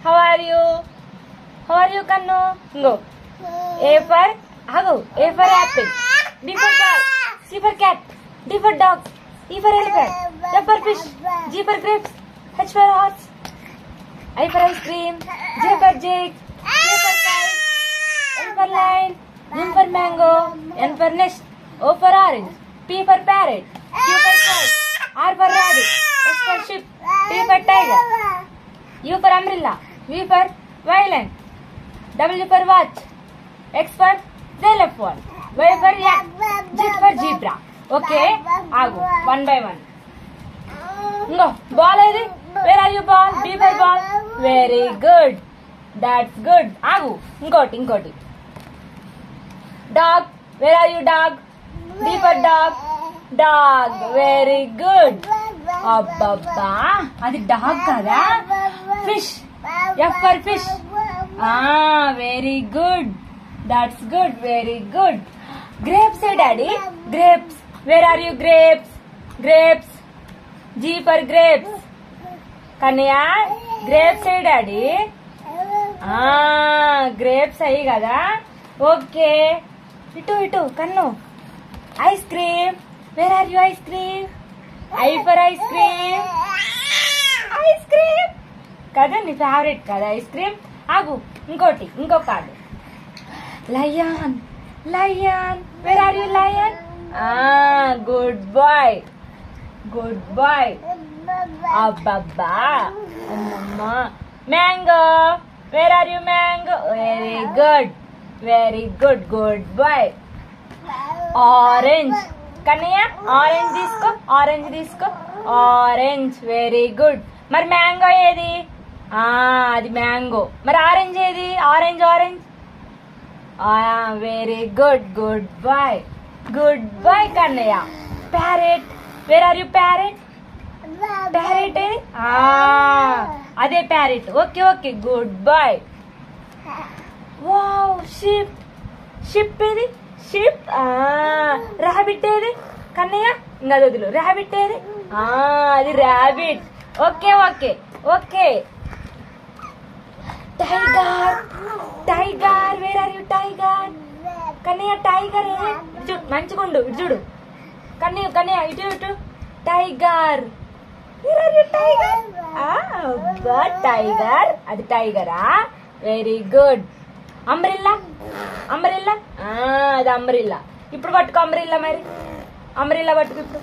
how are you? How are you, Kannu? Go. A for Hago. A for apple. B for ball. C for cat. D for dog. E for elephant. F for fish. G for grapes. H for horse. I for ice cream. J for jig. K for kite. L for lion. M for mango. N for nest. O for orange. P for parrot. Q for kite. R for rabbit. S for sheep. T for tiger. U for umbrella. V for violin. W for watch. X for xylophone. Y for yak. Z for zebra. Okay, agu one by one. No, ball is it? Where are you, ball? B for ball. Very good. That's good. Agu. Ingoti. Dog. Where are you, dog? D for dog. Dog. Very good. Abba. Adi dog kada? Fish. F for fish. Very good. That's good. Very good. Grapes, hey daddy. Grapes. Where are you, grapes? Grapes. G for grapes. Kanya, grapes, hey daddy. Grapes ayi kada. Okay. Itu. Kannu. Ice cream. Where are you, ice cream? I for ice cream. Ice cream. Kada ni favorite kada ice cream. Agu. Inko card. Lion. Where are you, lion? Good boy. Abba. Amma. Mango. Where are you, mango? Very good. Good boy. Orange. Kanaya, orange తీసుకో. Orange. Very good. మరి mango ఏది? అది mango. మరి orange ఏది? Orange. Very good. Good boy, Kannaya. Parrot. Where are you, parrot? Parrot ఏది? అదే parrot. Okay. Good boy. Wow, sheep ఏది? Sheep. Rabbit ఏది? Kannaya, ఇంకా వదులు. Rabbit ఏది? అది rabbit. Okay. Tiger. Where are you, tiger? Kannaya, tiger ఏది? మంచిగుండు. చూడు. Kannaya, ఇటు. Tiger. Where are you, tiger? Tiger. అది టైగరా? Very good. అంబ్రెల్లా. అది అంబ్రెల్లా. ఇప్పుడు పట్టుకో అంబ్రెల్లా. మరి అంబ్రెల్లా పట్టుకు ఇప్పుడు.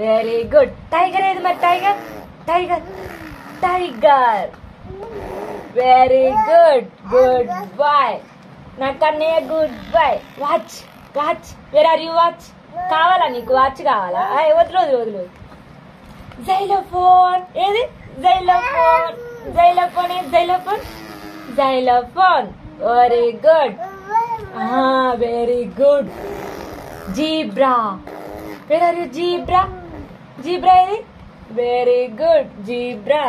Very good. టైగర్ ఏది మరి? Tiger. Very good. Good boy. నా Kannayya good boy. Watch. Where are you, watch? కావాలా నీకు? వాచ్ కావాలా? వదిలేదు. జైలోఫోన్ ఏది? Xylophone very good. Very good. Zebra. Where are you, zebra ఏది? Very good. జీబ్రా.